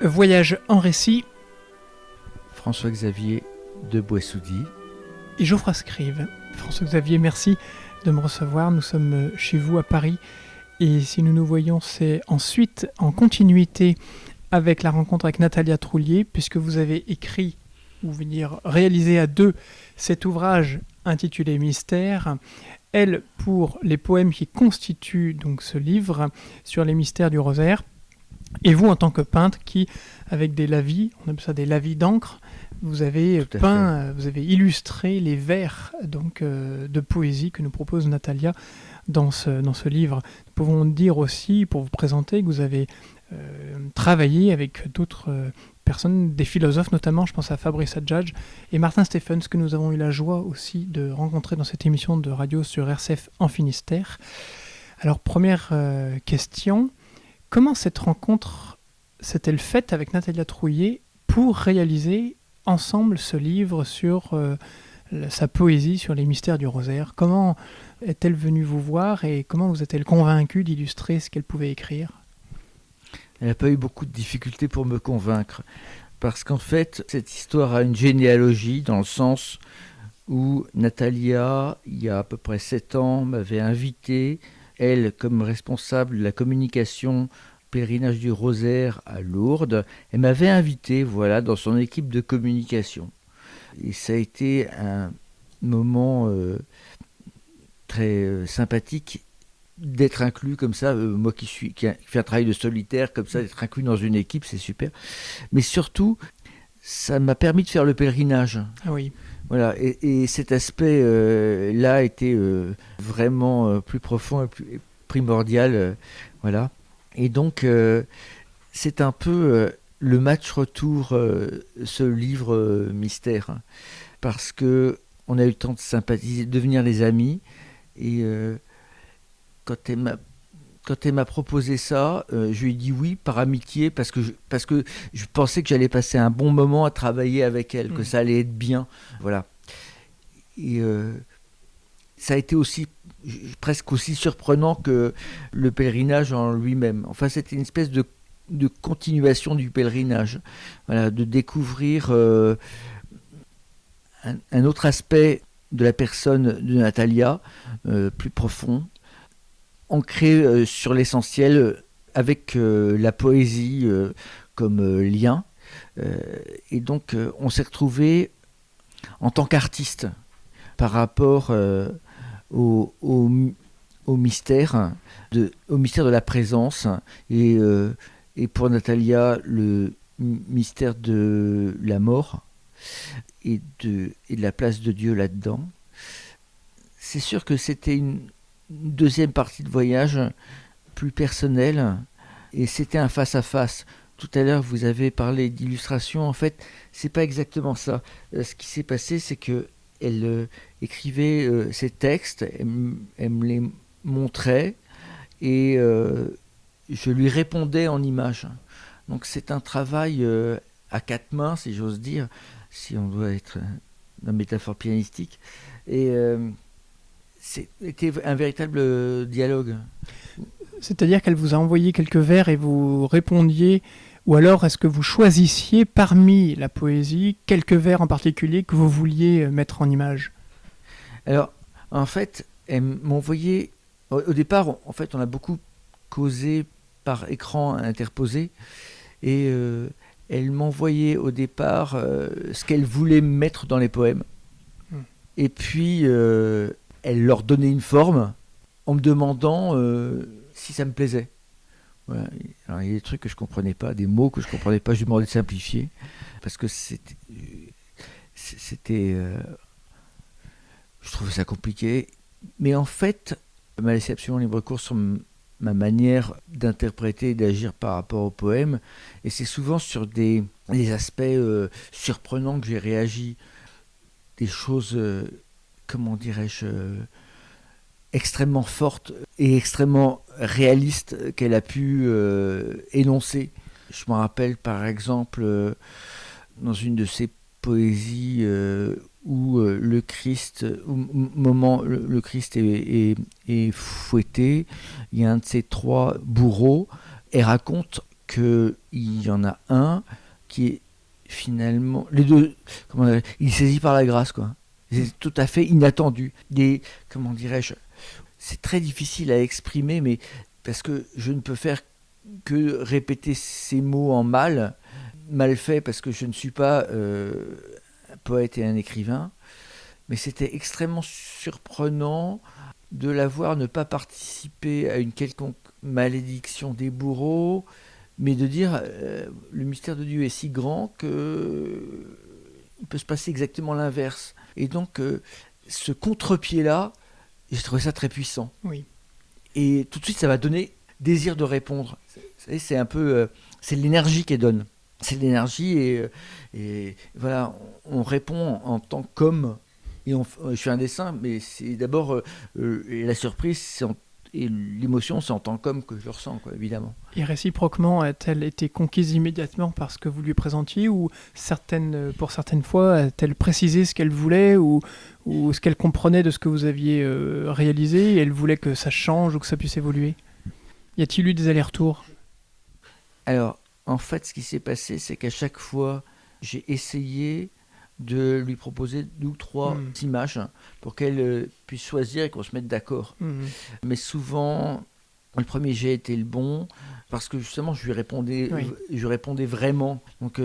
Voyage en récit. François-Xavier de Boissoudy. Et Geoffroy Scrive. François-Xavier, merci de me recevoir. Nous sommes chez vous à Paris. Et si nous nous voyons, c'est ensuite en continuité avec la rencontre avec Natalia Troulier, puisque vous avez écrit, ou venir réaliser à deux, cet ouvrage intitulé Mystère. Elle, pour les poèmes qui constituent donc ce livre sur les mystères du rosaire. Et vous, en tant que peintre, qui, avec des lavis, on appelle ça des lavis d'encre, vous avez peint, vous avez illustré les vers donc, de poésie que nous propose Natalia dans ce livre. Nous pouvons dire aussi, pour vous présenter, que vous avez travaillé avec d'autres personnes, des philosophes notamment, je pense à Fabrice Adjadj et Martin Stephens, que nous avons eu la joie aussi de rencontrer dans cette émission de radio sur RCF en Finistère. Alors, première question, comment cette rencontre s'est-elle faite avec Natalia Troulier pour réaliser ensemble ce livre sur sa poésie, sur les mystères du rosaire? Comment est-elle venue vous voir et comment vous êtes-elle convaincue d'illustrer ce qu'elle pouvait écrire? Elle n'a pas eu beaucoup de difficultés pour me convaincre, parce qu'en fait, cette histoire a une généalogie dans le sens où Natalia, il y a à peu près 7 ans, m'avait invité, elle comme responsable de la communication pèlerinage du rosaire à Lourdes, elle m'avait invité dans son équipe de communication. Et ça a été un moment très sympathique d'être inclus comme ça, moi qui fais un travail de solitaire comme ça, d'être inclus dans une équipe, c'est super. Mais surtout, ça m'a permis de faire le pèlerinage. Ah oui. Voilà, et cet aspect-là était vraiment plus profond et plus primordial. Voilà. Et donc, c'est un peu le match retour, ce livre Mystère, hein, parce qu'on a eu le temps de sympathiser, de devenir les amis, et quand elle m'a proposé ça, je lui ai dit oui par amitié, parce que je pensais que j'allais passer un bon moment à travailler avec elle, que ça allait être bien. Voilà. Et ça a été aussi presque aussi surprenant que le pèlerinage en lui-même. Enfin, c'était une espèce de continuation du pèlerinage. Voilà, de découvrir un autre aspect de la personne de Natalia, plus profond, ancré sur l'essentiel, avec la poésie comme lien. Et donc, on s'est retrouvés en tant qu'artistes par rapport au mystère de la présence, et pour Natalia, le mystère de la mort et de la place de Dieu là-dedans. C'est sûr que c'était une deuxième partie de voyage plus personnelle, et c'était un face-à-face. Tout à l'heure, vous avez parlé d'illustration. En fait, c'est pas exactement ça. Ce qui s'est passé, c'est que elle écrivait ses textes, elle me les montrait, et je lui répondais en images. Donc c'est un travail à 4 mains, si j'ose dire, si on doit être dans la métaphore pianistique. Et c'était un véritable dialogue. C'est-à-dire qu'elle vous a envoyé quelques vers et vous répondiez, ou alors est-ce que vous choisissiez parmi la poésie quelques vers en particulier que vous vouliez mettre en image? Alors, en fait, elle m'envoyait... Au départ, en fait, on a beaucoup causé par écran interposé, et elle m'envoyait au départ ce qu'elle voulait mettre dans les poèmes. Et puis, elle leur donnait une forme en me demandant si ça me plaisait. Voilà. Alors, il y a des trucs que je comprenais pas, des mots que je comprenais pas, je lui demandais de simplifier, parce que c'était je trouvais ça compliqué. Mais en fait, elle m'a laissé absolument libre cours sur ma manière d'interpréter et d'agir par rapport au poème, et c'est souvent sur des aspects surprenants que j'ai réagi, des choses, comment dirais-je, extrêmement forte et extrêmement réaliste qu'elle a pu énoncer. Je me rappelle par exemple dans une de ses poésies où le Christ, le Christ est fouetté, il y a un de ces 3 bourreaux, elle raconte qu'il y en a un qui est finalement... Les deux, il est saisi par la grâce, quoi. C'est tout à fait inattendu. Comment dirais-je, c'est très difficile à exprimer, mais parce que je ne peux faire que répéter ces mots en mal fait parce que je ne suis pas un poète et un écrivain, mais c'était extrêmement surprenant de la voir ne pas participer à une quelconque malédiction des bourreaux, mais de dire le mystère de Dieu est si grand que il peut se passer exactement l'inverse. Et donc ce contre-pied-là, j'ai trouvé ça très puissant. Oui. Et tout de suite, ça m'a donné désir de répondre. C'est un peu, c'est l'énergie qu'elle donne. C'est l'énergie et voilà, on répond en tant qu'homme. Et je fais un dessin, mais c'est d'abord et la surprise et l'émotion, c'est en tant qu'homme que je le ressens, quoi, évidemment. Et réciproquement, a-t-elle été conquise immédiatement par ce que vous lui présentiez, ou pour certaines fois, a-t-elle précisé ce qu'elle voulait ou ce qu'elle comprenait de ce que vous aviez réalisé, et elle voulait que ça change ou que ça puisse évoluer? Y a-t-il eu des allers-retours? Alors, en fait, ce qui s'est passé, c'est qu'à chaque fois, j'ai essayé de lui proposer 2 ou 3 images pour qu'elle puisse choisir et qu'on se mette d'accord. Mais souvent, le premier jet était le bon parce que justement, je lui répondais vraiment. Donc,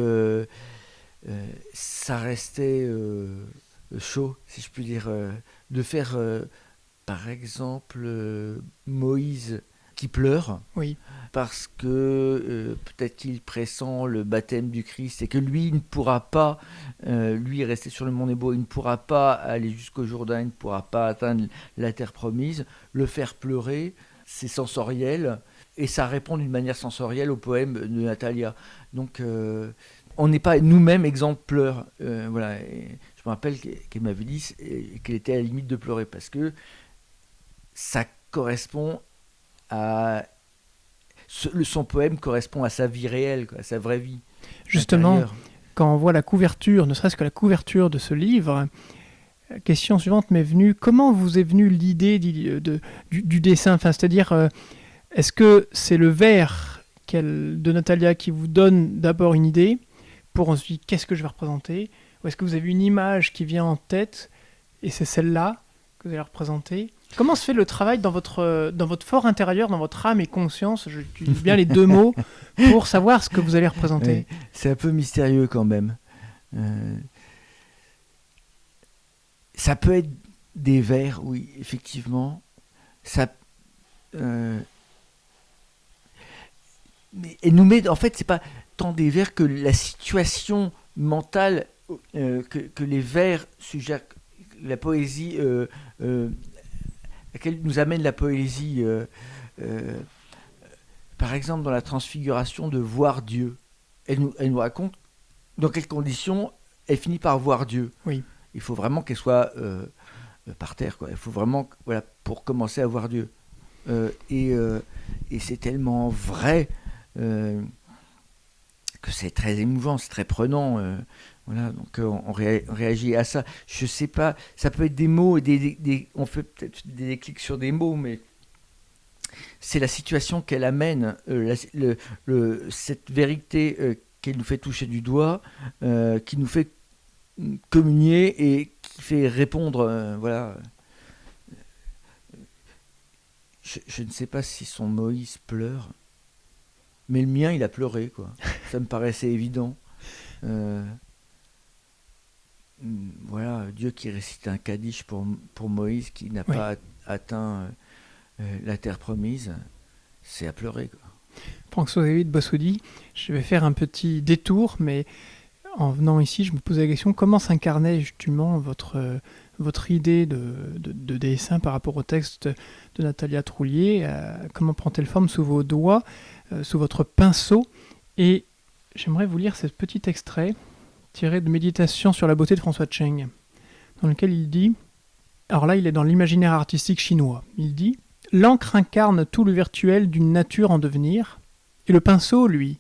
ça restait chaud, si je puis dire, de faire, par exemple, Moïse qui pleure. Oui. Parce que peut-être qu'il pressent le baptême du Christ et que lui il ne pourra pas, lui rester sur le mont Nebo, il ne pourra pas aller jusqu'au Jourdain, il ne pourra pas atteindre la terre promise. Le faire pleurer, c'est sensoriel et ça répond d'une manière sensorielle au poème de Natalia. Donc on n'est pas nous-mêmes exemplaires. Voilà. Et je me rappelle qu'elle m'avait dit qu'elle était à la limite de pleurer parce que ça correspond à... Son poème correspond à sa vie réelle, à sa vraie vie. Justement, intérieure. Quand on voit la couverture, ne serait-ce que la couverture de ce livre, la question suivante m'est venue: comment vous est venue l'idée du dessin? Enfin, c'est-à-dire, est-ce que c'est le vers de Natalia qui vous donne d'abord une idée, pour ensuite qu'est-ce que je vais représenter? Ou est-ce que vous avez une image qui vient en tête, et c'est celle-là que vous allez représenter? Comment se fait le travail dans votre fort intérieur, dans votre âme et conscience, j'utilise bien les 2 mots, pour savoir ce que vous allez représenter? Oui, c'est un peu mystérieux quand même. Ça peut être des vers, oui, effectivement. Mais elle nous met, en fait, c'est pas tant des vers que la situation mentale que les vers suggèrent, la poésie... laquelle nous amène la poésie, par exemple dans la transfiguration de voir Dieu. Elle nous raconte dans quelles conditions elle finit par voir Dieu. Oui. Il faut vraiment qu'elle soit par terre, quoi. Il faut vraiment, voilà, pour commencer à voir Dieu. Et c'est tellement vrai que c'est très émouvant, c'est très prenant. Voilà, donc on réagit à ça. Je sais pas, ça peut être des mots, on fait peut-être des déclics sur des mots, mais c'est la situation qu'elle amène, cette vérité qu'elle nous fait toucher du doigt, qui nous fait communier et qui fait répondre. Voilà. Je ne sais pas si son Moïse pleure, mais le mien, il a pleuré, quoi. Ça me paraissait évident. Voilà, Dieu qui récite un Kaddish pour Moïse qui n'a pas atteint la terre promise, c'est à pleurer, quoi. François-Xavier de Boissoudi, je vais faire un petit détour, mais en venant ici, je me posais la question: comment s'incarnait justement votre idée de dessin par rapport au texte de Natalia Troulier? Comment prend-elle forme sous vos doigts, sous votre pinceau? Et j'aimerais vous lire ce petit extrait tiré de Méditation sur la beauté de François Cheng, dans lequel il dit, alors là il est dans l'imaginaire artistique chinois, il dit: l'encre incarne tout le virtuel d'une nature en devenir, et le pinceau, lui,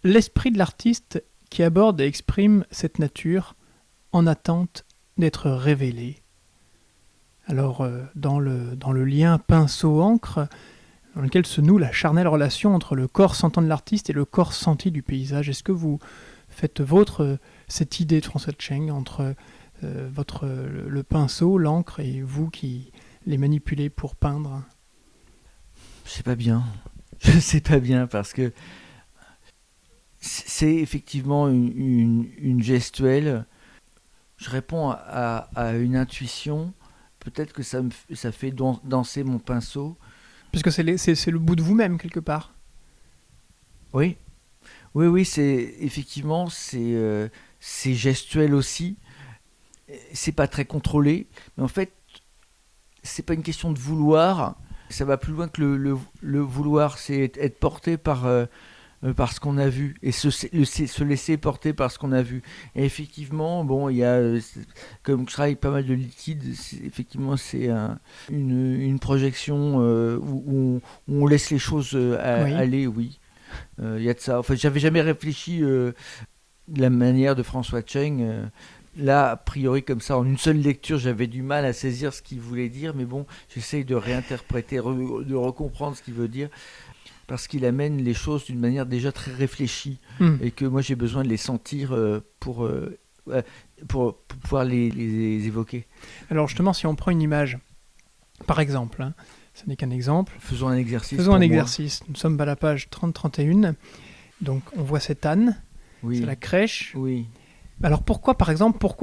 l'esprit de l'artiste qui aborde et exprime cette nature en attente d'être révélée. Alors dans le lien pinceau-encre, dans lequel se noue la charnelle relation entre le corps sentant de l'artiste et le corps senti du paysage. Est-ce que vous faites vôtre cette idée de François Tcheng entre le pinceau, l'encre et vous qui les manipulez pour peindre? Je sais pas bien. Je sais pas bien parce que c'est effectivement une gestuelle. Je réponds à une intuition. Peut-être que ça fait danser mon pinceau. Parce que c'est le bout de vous-même, quelque part. Oui. Oui, effectivement, c'est gestuel aussi. C'est pas très contrôlé. Mais en fait, c'est pas une question de vouloir. Ça va plus loin que le vouloir. C'est être porté par ce qu'on a vu et se laisser porter par ce qu'on a vu. Et effectivement, bon, il y a, comme je travaille pas mal de liquide, effectivement, c'est une projection où on laisse les choses aller, oui. Il y a de ça. Enfin, j'avais jamais réfléchi de la manière de François Tcheng. Là, a priori, comme ça, en une seule lecture, j'avais du mal à saisir ce qu'il voulait dire, mais bon, j'essaye de réinterpréter, de recomprendre ce qu'il veut dire, parce qu'il amène les choses d'une manière déjà très réfléchie, et que moi j'ai besoin de les sentir pour pouvoir les évoquer. Alors justement, si on prend une image, par exemple, hein, ce n'est qu'un exemple. Faisons un exercice. Nous sommes à la page 30-31, donc on voit cette âne, oui. C'est la crèche. Oui. Alors pourquoi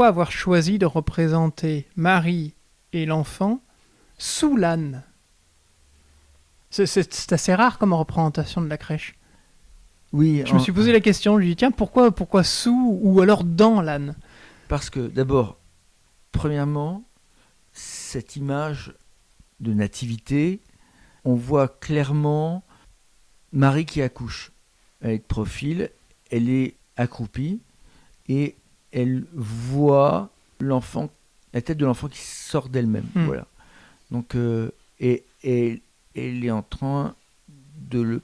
avoir choisi de représenter Marie et l'enfant sous l'âne? C'est assez rare comme représentation de la crèche. Oui. Je me suis posé la question, je me dis tiens, pourquoi sous ou alors dans l'âne? Parce que d'abord, premièrement, cette image de nativité, on voit clairement Marie qui accouche. Elle est de profil, elle est accroupie et elle voit l'enfant, la tête de l'enfant qui sort d'elle-même. Voilà. Donc, et elle est en train de le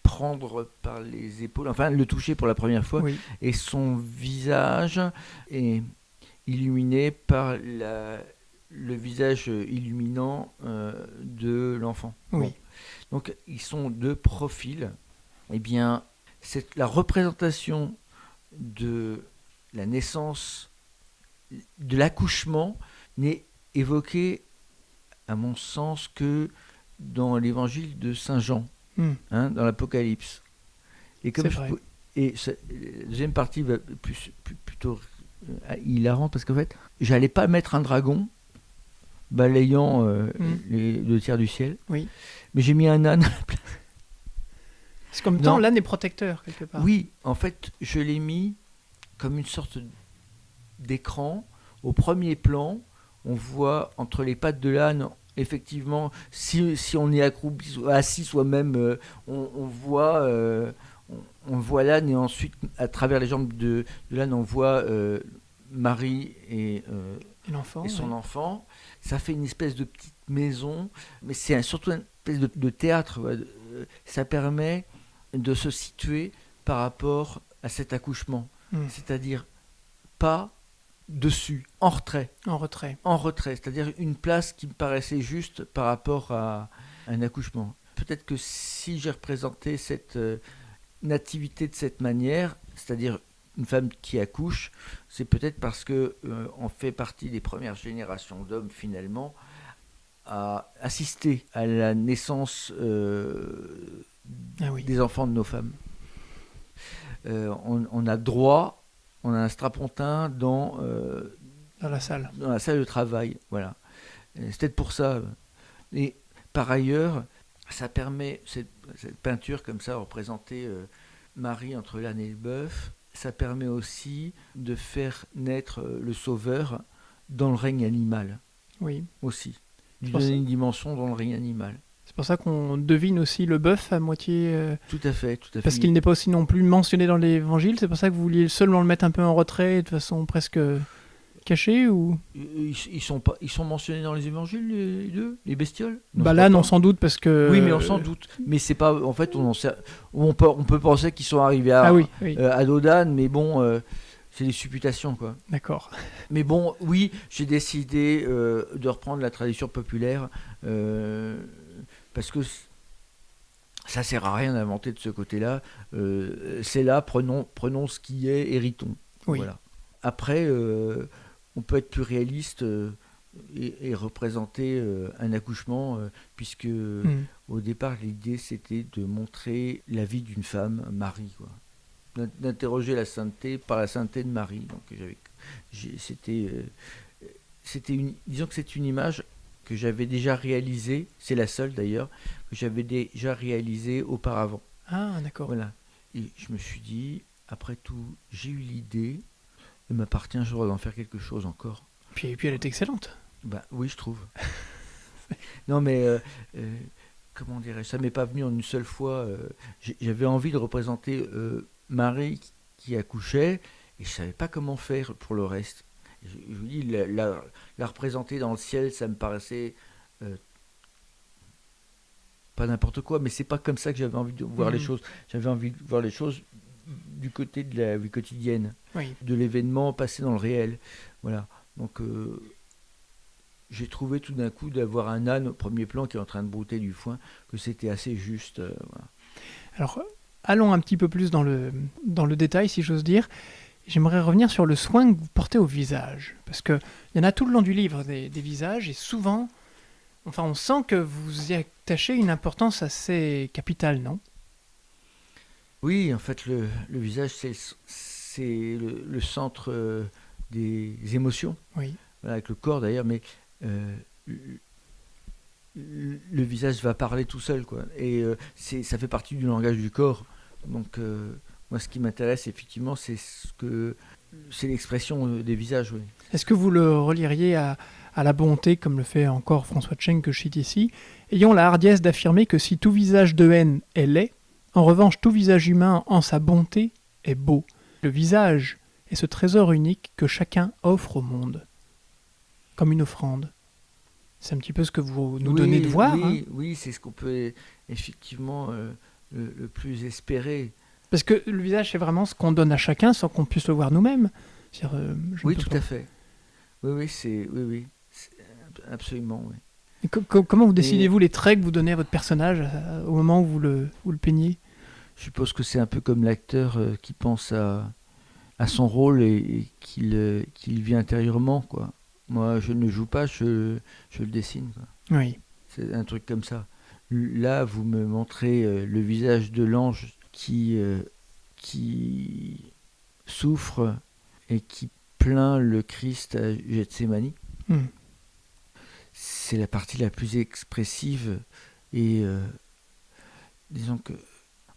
prendre par les épaules, enfin le toucher pour la première fois, oui. Et son visage est illuminé par le visage illuminant de l'enfant. Oui. Bon. Donc ils sont de profil. Eh bien, c'est la représentation de la naissance, de l'accouchement, n'est évoquée, à mon sens, que dans l'évangile de Saint Jean, dans l'Apocalypse. Et comme la deuxième partie va plutôt hilarante, parce qu'en fait, j'allais pas mettre un dragon balayant les 2 tiers du ciel, oui. Mais j'ai mis un âne à la place. Parce qu'en même temps, l'âne est protecteur, quelque part. Oui, en fait, je l'ai mis comme une sorte d'écran. Au premier plan, on voit entre les pattes de l'âne, effectivement, si on est accroupi, assis soi-même, on voit l'âne, et ensuite, à travers les jambes de l'âne, on voit Marie et son enfant. Ça fait une espèce de petite maison, mais c'est surtout une espèce de théâtre. Ça permet de se situer par rapport à cet accouchement. C'est-à-dire pas dessus, en retrait. En retrait. C'est-à-dire une place qui me paraissait juste par rapport à un accouchement. Peut-être que si j'ai représenté cette nativité de cette manière, c'est-à-dire une femme qui accouche, c'est peut-être parce que on fait partie des premières générations d'hommes finalement à assister à la naissance des enfants de nos femmes. On a droit, on a un strapontin dans la salle. Dans la salle de travail, voilà. C'est peut-être pour ça. Et par ailleurs, ça permet, cette peinture comme ça, représenter Marie entre l'âne et le bœuf, ça permet aussi de faire naître le Sauveur dans le règne animal. Oui. Aussi. Lui donner une dimension dans le règne animal. C'est pour ça qu'on devine aussi le bœuf à moitié... Tout à fait. Parce qu'il n'est pas aussi non plus mentionné dans l'évangile, c'est pour ça que vous vouliez seulement le mettre un peu en retrait, de façon presque cachée, ou... Ils sont mentionnés dans les évangiles, les deux, les bestioles? Non, là, non, sans doute, parce que... Oui, mais on s'en doute. Mais c'est pas... En fait, on peut penser qu'ils sont arrivés à Dodane, mais bon... c'est des supputations, quoi. D'accord. Mais bon, oui, j'ai décidé de reprendre la tradition populaire parce que Ça sert à rien d'inventer de ce côté-là. C'est là, prenons ce qui est, héritons. Oui. Voilà. Après, on peut être plus réaliste et représenter un accouchement, puisque au départ, l'idée, c'était de montrer la vie d'une femme, Marie, quoi. D'interroger la sainteté par la sainteté de Marie. Donc, disons que c'est une image que j'avais déjà réalisée, c'est la seule d'ailleurs, que j'avais déjà réalisée auparavant. Ah, d'accord. Voilà. Et je me suis dit, après tout, j'ai eu l'idée, il m'appartient un jour d'en faire quelque chose encore. Puis elle est excellente. Bah oui, je trouve. Non, mais comment dirais-je, ça m'est pas venu en une seule fois. J'avais envie de représenter Marie qui accouchait, et je savais pas comment faire pour le reste. Je vous dis, la représenter dans le ciel, ça me paraissait pas n'importe quoi, mais c'est pas comme ça que j'avais envie de voir les choses. J'avais envie de voir les choses du côté de la vie quotidienne, de l'événement passé dans le réel. Voilà. Donc j'ai trouvé tout d'un coup d'avoir un âne au premier plan qui est en train de brouter du foin, que c'était assez juste. Voilà. Alors, allons un petit peu plus dans le détail, si j'ose dire. J'aimerais revenir sur le soin que vous portez au visage. Parce qu'il y en a tout le long du livre, des visages, et souvent, enfin, on sent que vous y attachez une importance assez capitale, non ? Oui, en fait, le visage, c'est le centre des émotions. Oui. Voilà, avec le corps d'ailleurs, mais le visage va parler tout seul, quoi. Et ça fait partie du langage du corps. Donc, moi, ce qui m'intéresse, effectivement, c'est l'expression des visages, oui. Est-ce que vous le relieriez à la bonté, comme le fait encore François Tcheng que je cite ici, ayant la hardiesse d'affirmer que si tout visage de haine est laid, en revanche, tout visage humain en sa bonté est beau. Le visage est ce trésor unique que chacun offre au monde, comme une offrande. C'est un petit peu ce que vous nous donnez de voir. Oui, c'est ce qu'on peut effectivement le plus espérer. Parce que le visage, c'est vraiment ce qu'on donne à chacun sans qu'on puisse le voir nous-mêmes. Oui, tout à fait. Oui, c'est absolument, oui. Et comment vous décidez-vous les traits que vous donnez à votre personnage au moment où vous le peignez ? Je suppose que c'est un peu comme l'acteur qui pense à son rôle et qu'il vit intérieurement, quoi. Moi, je ne joue pas, je le dessine, quoi. Oui. C'est un truc comme ça. Là, vous me montrez le visage de l'ange qui souffre et qui plaint le Christ à Gethsémani. C'est la partie la plus expressive et disons que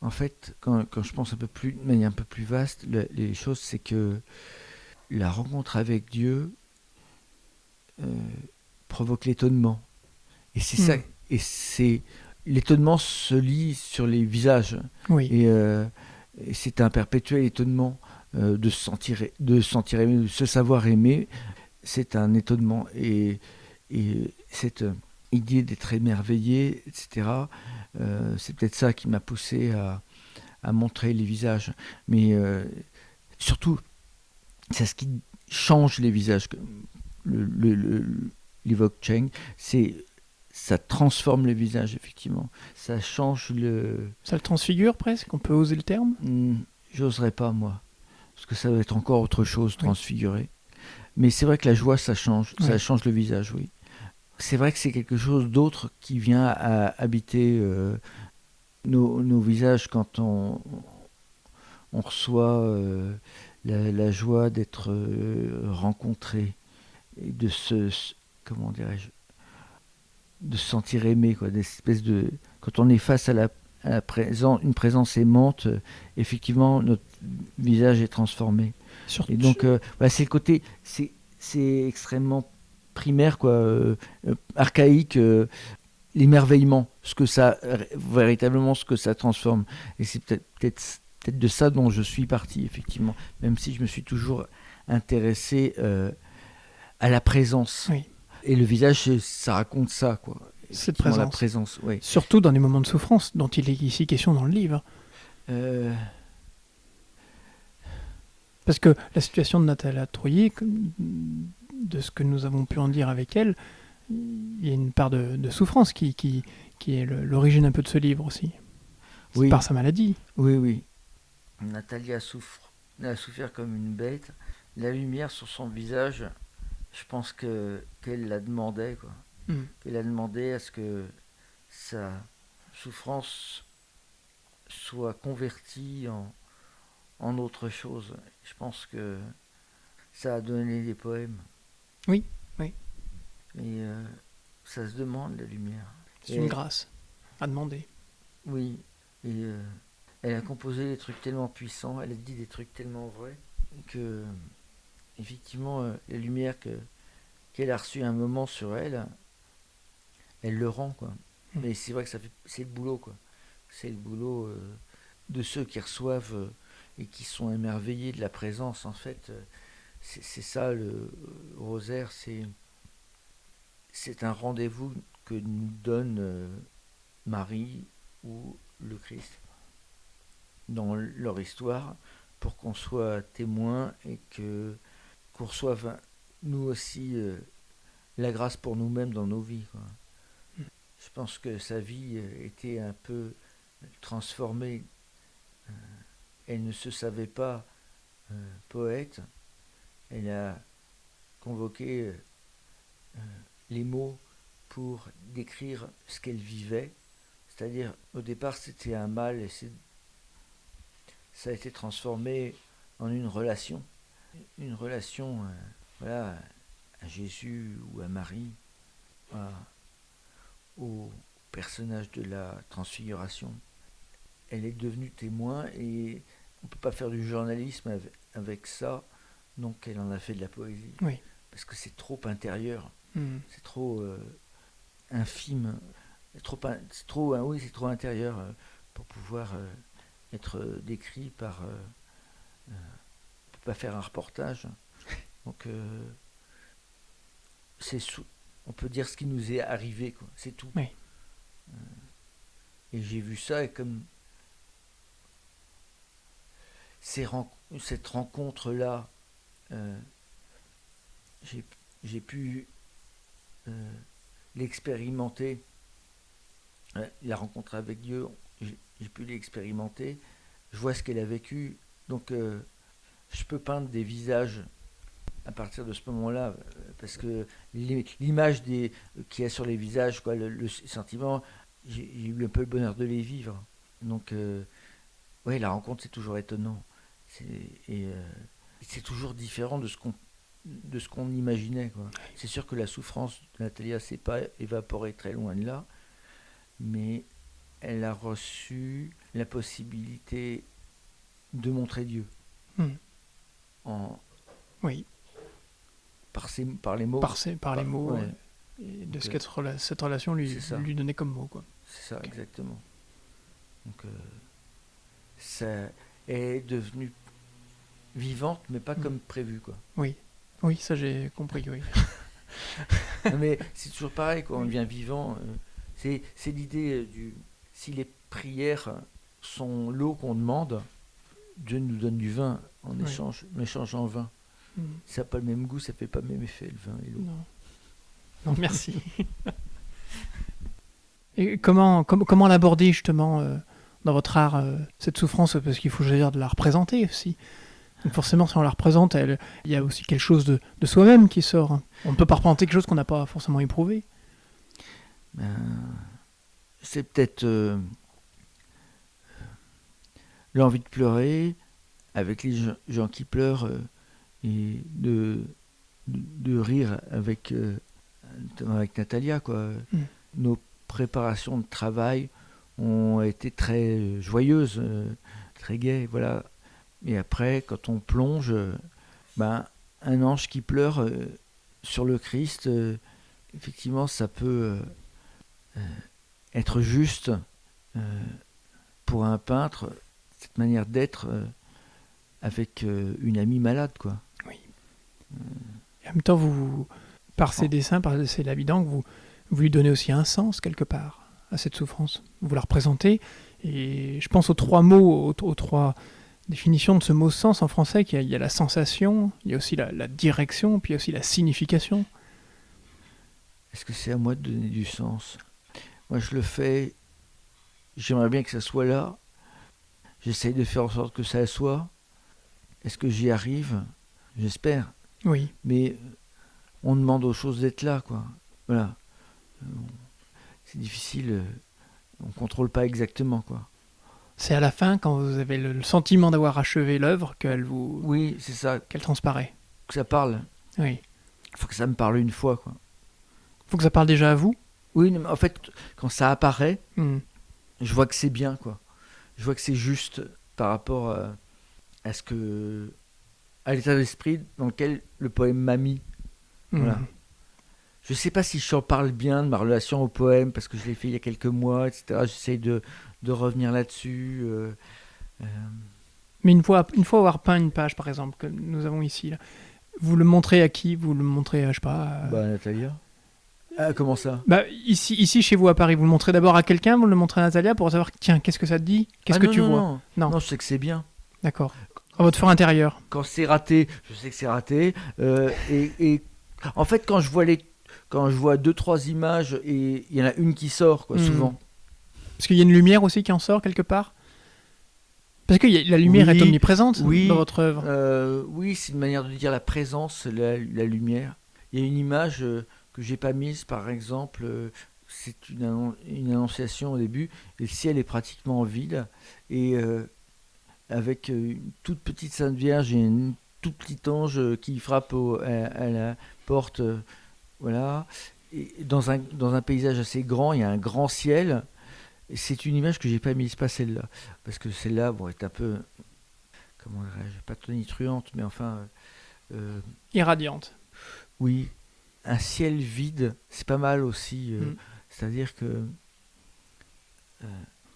en fait quand je pense de manière un peu plus vaste, les choses, c'est que la rencontre avec Dieu provoque l'étonnement, et c'est ça, et c'est l'étonnement se lit sur les visages, et c'est un perpétuel étonnement de se sentir aimé, de se savoir aimé. C'est un étonnement, et cette idée d'être émerveillé, etc., c'est peut-être ça qui m'a poussé à montrer les visages. Mais surtout, c'est ce qui change les visages. L'évoque Cheng, ça transforme les visages, effectivement. Ça change Ça le transfigure presque, on peut oser le terme ? J'oserais pas, moi. Parce que ça doit être encore autre chose, transfigurer. Mais c'est vrai que la joie, ça change le visage, oui. C'est vrai que c'est quelque chose d'autre qui vient à habiter nos visages quand on reçoit la joie d'être rencontré et de se sentir aimé, quoi, quand on est face à une présence aimante, effectivement notre visage est transformé. Et donc c'est le côté, c'est extrêmement primaire, quoi, archaïque, l'émerveillement, véritablement ce que ça transforme. Et c'est peut-être de ça dont je suis parti, effectivement, même si je me suis toujours intéressé à la présence. Oui. Et le visage, ça raconte ça, quoi. Cette présence. La présence, oui. Surtout dans des moments de souffrance, dont il est ici question dans le livre. Parce que la situation de Natalia Trouillet, de ce que nous avons pu en dire avec elle, il y a une part de souffrance qui est l'origine un peu de ce livre aussi. Oui, par sa maladie. oui, oui. Natalia a souffert comme une bête. La lumière sur son visage, je pense qu'elle la demandait, quoi. Mm. Qu'elle a demandé à ce que sa souffrance soit convertie en autre chose. Je pense que ça a donné des poèmes. Oui, oui. Et ça se demande, la lumière. C'est Et une grâce à demander. oui. Et elle a composé des trucs tellement puissants, elle a dit des trucs tellement vrais que, effectivement, la lumière qu'elle a reçue un moment sur elle, elle le rend, quoi. Mais c'est vrai que c'est le boulot, quoi. C'est le boulot de ceux qui reçoivent et qui sont émerveillés de la présence, en fait. C'est ça, le rosaire, c'est un rendez-vous que nous donne Marie ou le Christ dans leur histoire pour qu'on soit témoin et qu'on reçoive nous aussi la grâce pour nous-mêmes dans nos vies, quoi. Je pense que sa vie était un peu transformée. Elle ne se savait pas poète. Elle a convoqué les mots pour décrire ce qu'elle vivait. C'est-à-dire, au départ, c'était un mal et ça a été transformé en une relation. Une relation, voilà, à Jésus ou à Marie, au personnage de la transfiguration. Elle est devenue témoin et on ne peut pas faire du journalisme avec ça, donc elle en a fait de la poésie. Oui. Parce que c'est trop intérieur, Mm. c'est trop infime, c'est trop intérieur pour pouvoir être décrit par... on ne peut pas faire un reportage. Donc on peut dire ce qui nous est arrivé, quoi. C'est tout. Oui. Et j'ai vu ça et comme cette rencontre-là, j'ai pu l'expérimenter, la rencontre avec Dieu, j'ai pu l'expérimenter, je vois ce qu'elle a vécu, donc je peux peindre des visages à partir de ce moment-là, parce que l'image qu'il y a sur les visages, quoi, le sentiment, j'ai eu un peu le bonheur de les vivre. Donc, ouais, la rencontre, c'est toujours étonnant. C'est toujours différent de ce qu'on imaginait, quoi. C'est sûr que la souffrance de Natalia s'est pas évaporée très loin de là, mais elle a reçu la possibilité de montrer Dieu. Oui. Par les mots. Par les mots. Ouais. Et de ce que cette relation lui donnait comme mot, quoi. C'est ça, okay. Exactement. Donc, ça est devenu vivante, mais pas comme prévu, quoi. Oui, oui, ça j'ai compris, oui. Non, mais c'est toujours pareil, quand on devient vivant, c'est l'idée si les prières sont l'eau qu'on demande, Dieu nous donne du vin en échange en vin. Ça n'a pas le même goût, ça ne fait pas le même effet, le vin et l'eau. Non, merci. Et comment l'aborder justement dans votre art, cette souffrance, parce qu'il faut choisir de la représenter aussi. Donc forcément, si on la représente, il y a aussi quelque chose de soi-même qui sort. On ne peut pas représenter quelque chose qu'on n'a pas forcément éprouvé. C'est peut-être l'envie de pleurer avec les gens qui pleurent et de rire avec Natalia, quoi. Nos préparations de travail ont été très joyeuses, très gaies, voilà. Et après, quand on plonge, un ange qui pleure sur le Christ, effectivement, ça peut être juste pour un peintre, cette manière d'être avec une amie malade, quoi. Oui. Et en même temps, par ces dessins, par ces labidanques, vous lui donnez aussi un sens quelque part à cette souffrance. Vous la représentez, et je pense aux trois mots, aux trois définitions de ce mot sens en français, qu'il y a la sensation, il y a aussi la direction, puis il y a aussi la signification. Est-ce que c'est à moi de donner du sens ? Moi je le fais, j'aimerais bien que ça soit là, J'essaye de faire en sorte que ça soit. Est-ce que j'y arrive? J'espère. Oui. Mais on demande aux choses d'être là, quoi. Voilà. C'est difficile. On contrôle pas exactement, quoi. C'est à la fin, quand vous avez le sentiment d'avoir achevé l'œuvre, qu'elle vous... Oui, c'est ça. qu'elle transparaît. Que ça parle. Oui. Il faut que ça me parle une fois, quoi. Faut que ça parle déjà à vous. Oui, mais en fait, quand ça apparaît, Hmm. je vois que c'est bien, quoi. Je vois que c'est juste par rapport à à l'état d'esprit dans lequel le poème m'a mis. Voilà. Hmm. Je sais pas si je parle bien de ma relation au poème parce que je l'ai fait il y a quelques mois, etc. J'essaye de revenir là-dessus. Mais une fois avoir peint une page, par exemple, que nous avons ici, là, vous le montrez à qui? Vous le montrez, je sais pas... Natalia. Ah, comment ça? Ici, chez vous à Paris, vous le montrez d'abord à quelqu'un, vous le montrez à Natalia pour savoir, tiens, qu'est-ce que ça te dit? Qu'est-ce que tu vois? Non, je sais que c'est bien. D'accord. À votre fort intérieur. Quand c'est raté, je sais que c'est raté. Et en fait, quand je vois 2-3 images et il y en a une qui sort, quoi, souvent. Parce qu'il y a une lumière aussi qui en sort quelque part. Parce que la lumière est omniprésente dans votre œuvre. Oui, c'est une manière de dire la présence, la lumière. Il y a une image que j'ai pas mise, par exemple, c'est une annonciation au début, et le ciel est pratiquement vide, et avec une toute petite Sainte Vierge et une toute petite ange qui frappe à la porte, voilà. Et dans un paysage assez grand, il y a un grand ciel. Et c'est une image que j'ai pas mise, pas celle-là, parce que celle-là, bon, est un peu, comment dirais-je, pas tonitruante, mais enfin, irradiante. oui, un ciel vide, c'est pas mal aussi. C'est-à-dire que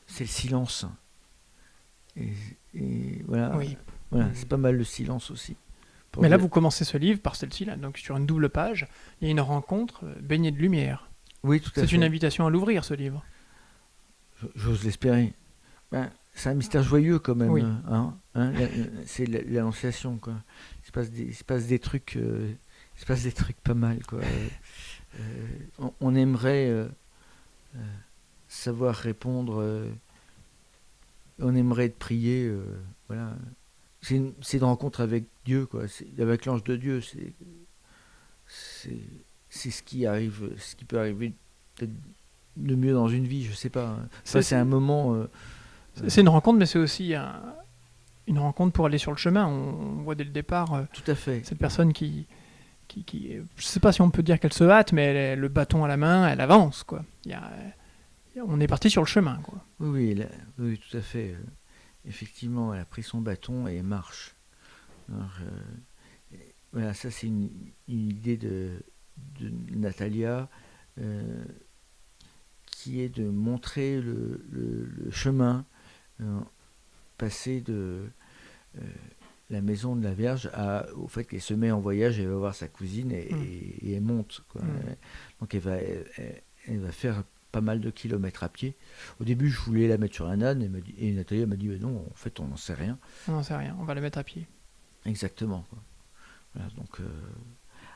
c'est le silence. Et voilà, Oui. voilà, c'est pas mal le silence aussi. Mais là, vous commencez ce livre par celle-ci, là, donc sur une double page, il y a une rencontre baignée de lumière. Oui, tout à fait. C'est une invitation à l'ouvrir, ce livre. J'ose l'espérer. C'est un mystère joyeux quand même. Oui. C'est l'annonciation, quoi. Il se passe des trucs pas mal, quoi. On aimerait savoir répondre. On aimerait être prié. Voilà. C'est une rencontre avec Dieu, quoi. Avec l'ange de Dieu. C'est ce qui arrive, ce qui peut arriver peut-être de mieux dans une vie, je sais pas. C'est un moment. C'est une rencontre, mais c'est aussi une rencontre pour aller sur le chemin. On voit dès le départ tout à fait. Cette personne qui je sais pas si on peut dire qu'elle se hâte, mais elle a le bâton à la main, elle avance, quoi. On est parti sur le chemin, quoi. Oui, tout à fait. Effectivement, elle a pris son bâton et elle marche. Alors, voilà, ça c'est une idée de Natalia qui est de montrer le chemin, passer de la maison de la Vierge au fait qu'elle se met en voyage et elle va voir sa cousine et elle monte, quoi. Donc elle va faire pas mal de kilomètres à pied. Au début, je voulais la mettre sur un âne et Nathalie m'a dit non, en fait, on n'en sait rien. On n'en sait rien, on va la mettre à pied. Exactement, quoi. Voilà, donc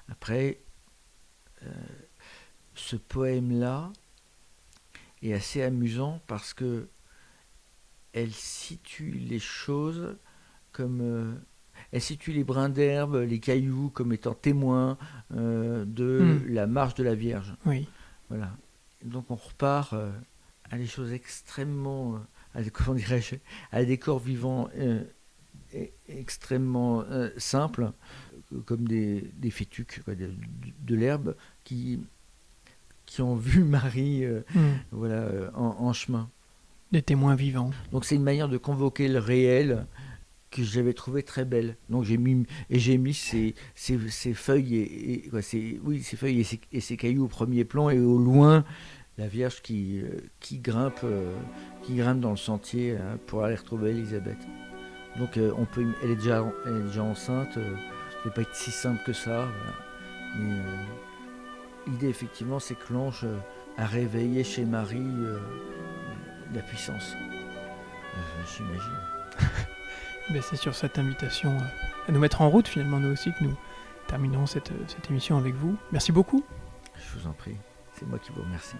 après, ce poème-là est assez amusant parce que elle situe les choses comme elle situe les brins d'herbe, les cailloux comme étant témoins de la marche de la Vierge. Oui. Voilà. Donc on repart à des choses extrêmement, comment dirais-je, à des corps vivants extrêmement simples, comme des fétuques, quoi, de l'herbe qui ont vu Marie voilà, en chemin. Des témoins vivants. Donc c'est une manière de convoquer le réel que j'avais trouvé très belle. Donc j'ai mis ces feuilles ces feuilles et ces cailloux au premier plan et au loin la Vierge qui grimpe dans le sentier pour aller retrouver Élisabeth. Donc elle est déjà enceinte. Ça ne peut pas être si simple que ça. Voilà. Mais l'idée effectivement c'est que l'ange a réveillé chez Marie la puissance. J'imagine. Mais c'est sur cette invitation à nous mettre en route, finalement, nous aussi, que nous terminerons cette émission avec vous. Merci beaucoup. Je vous en prie. C'est moi qui vous remercie.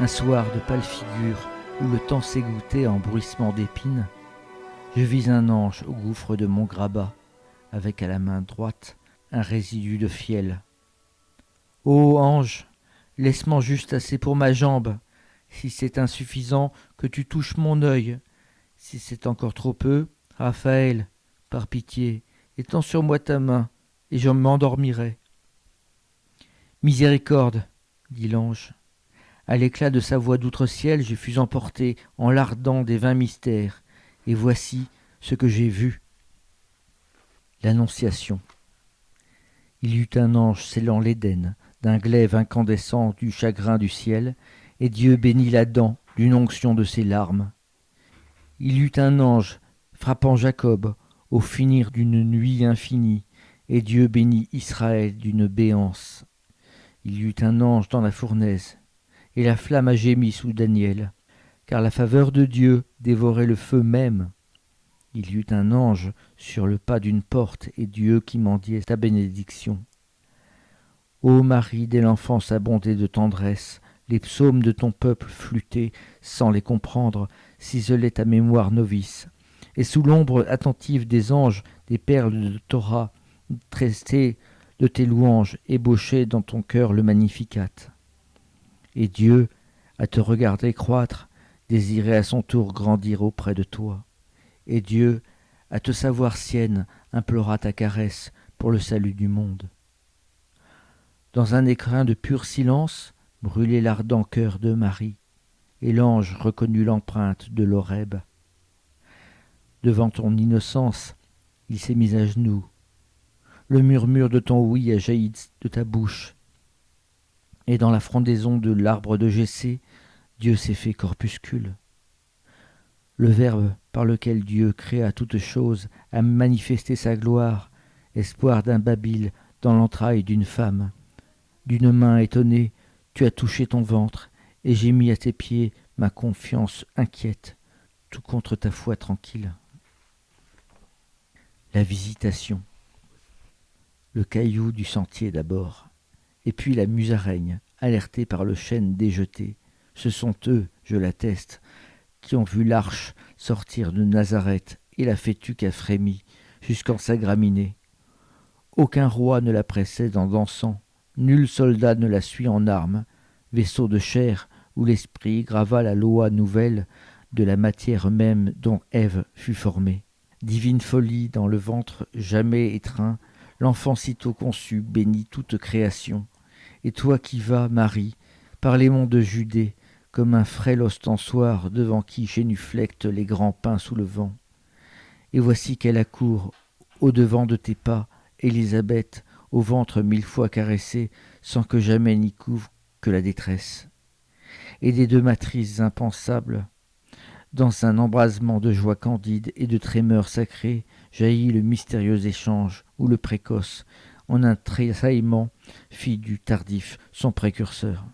un soir de pâle figure où le temps s'égouttait en bruissement d'épines, je vis un ange au gouffre de mon grabat, avec à la main droite un résidu de fiel. Ô ange, laisse-moi juste assez pour ma jambe. Si c'est insuffisant, que tu touches mon œil. Si c'est encore trop peu, Raphaël, par pitié, étends sur moi ta main, et je m'endormirai. Miséricorde, dit l'ange. À l'éclat de sa voix d'outre-ciel, je fus emporté en lardant des 20 mystères, et voici ce que j'ai vu. L'Annonciation. Il y eut un ange scellant l'Éden, d'un glaive incandescent du chagrin du ciel, et Dieu bénit l'Adam d'une onction de ses larmes. Il y eut un ange frappant Jacob au finir d'une nuit infinie, et Dieu bénit Israël d'une béance. Il y eut un ange dans la fournaise, et la flamme a gémi sous Daniel, car la faveur de Dieu dévorait le feu même. Il y eut un ange sur le pas d'une porte, et Dieu qui mendiait ta bénédiction. Ô Marie, dès l'enfance abondée de tendresse, les psaumes de ton peuple flûtés, sans les comprendre, ciselaient ta mémoire novice. Et sous l'ombre attentive des anges, des perles de Torah, tressées de tes louanges, ébauchaient dans ton cœur le Magnificat. Et Dieu, à te regarder croître, désirait à son tour grandir auprès de toi. Et Dieu, à te savoir sienne, implora ta caresse pour le salut du monde. Dans un écrin de pur silence, brûlait l'ardent cœur de Marie, et l'ange reconnut l'empreinte de l'Horeb. Devant ton innocence, il s'est mis à genoux. Le murmure de ton oui a jailli de ta bouche, et dans la frondaison de l'arbre de Jessé, Dieu s'est fait corpuscule. Le Verbe par lequel Dieu créa toutes choses a manifesté sa gloire, espoir d'un Babil dans l'entraille d'une femme. D'une main étonnée, tu as touché ton ventre, et j'ai mis à tes pieds ma confiance inquiète, tout contre ta foi tranquille. La visitation. Le caillou du sentier d'abord, et puis la musaraigne, alertée par le chêne déjeté. Ce sont eux, je l'atteste, qui ont vu l'arche sortir de Nazareth et la fétu qu'a frémi jusqu'en sa graminée. Aucun roi ne la précède en dansant, nul soldat ne la suit en armes, vaisseau de chair où l'esprit grava la loi nouvelle de la matière même dont Ève fut formée. Divine folie dans le ventre jamais étreint, l'enfant sitôt conçu bénit toute création. Et toi qui vas, Marie, par les monts de Judée, comme un frêle ostensoir devant qui génuflectent les grands pins sous le vent. Et voici qu'elle accourt au-devant de tes pas, Élisabeth, au ventre 1000 fois caressé, sans que jamais n'y couvre que la détresse. Et des deux matrices impensables, dans un embrasement de joie candide et de trémeur sacrée, jaillit le mystérieux échange où le précoce, en un tressaillement, fit du tardif son précurseur.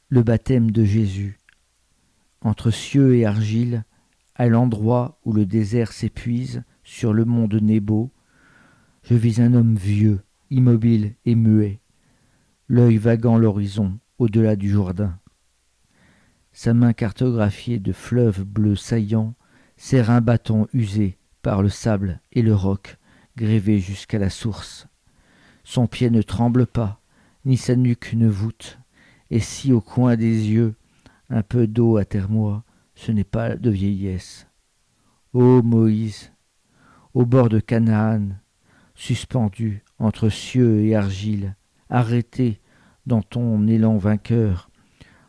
Le baptême de Jésus, entre cieux et argile, à l'endroit où le désert s'épuise, sur le mont de Nebo, je vis un homme vieux, immobile et muet, l'œil vaguant l'horizon au-delà du Jourdain. Sa main cartographiée de fleuves bleus saillants serre un bâton usé par le sable et le roc, grévé jusqu'à la source. Son pied ne tremble pas, ni sa nuque ne voûte, et si au coin des yeux, un peu d'eau atterre-moi, ce n'est pas de vieillesse. Ô Moïse, au bord de Canaan, suspendu entre cieux et argile, arrêté dans ton élan vainqueur,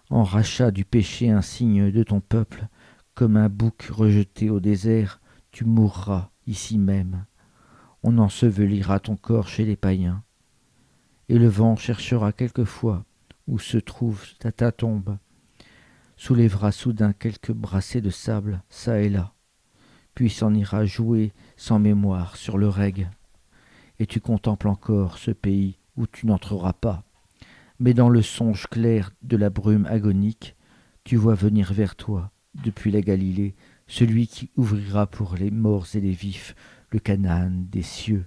en rachat du péché insigne de ton peuple, comme un bouc rejeté au désert, tu mourras ici même. On ensevelira ton corps chez les païens. Et le vent cherchera quelquefois où se trouve ta tombe, soulèvera soudain quelques brassées de sable, çà et là, puis s'en ira jouer sans mémoire sur le reg. Et tu contemples encore ce pays où tu n'entreras pas. Mais dans le songe clair de la brume agonique, tu vois venir vers toi, depuis la Galilée, celui qui ouvrira pour les morts et les vifs le Canaan des cieux.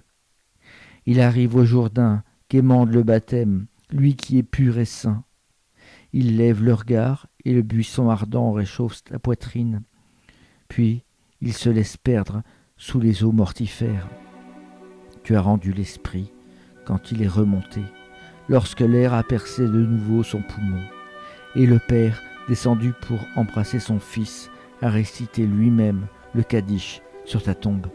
Il arrive au Jourdain, qu'émande le baptême, lui qui est pur et saint. Il lève le regard et le buisson ardent réchauffe ta poitrine. Puis il se laisse perdre sous les eaux mortifères. Tu as rendu l'esprit quand il est remonté, lorsque l'air a percé de nouveau son poumon. Et le Père, descendu pour embrasser son Fils, a récité lui-même le Kaddish sur ta tombe.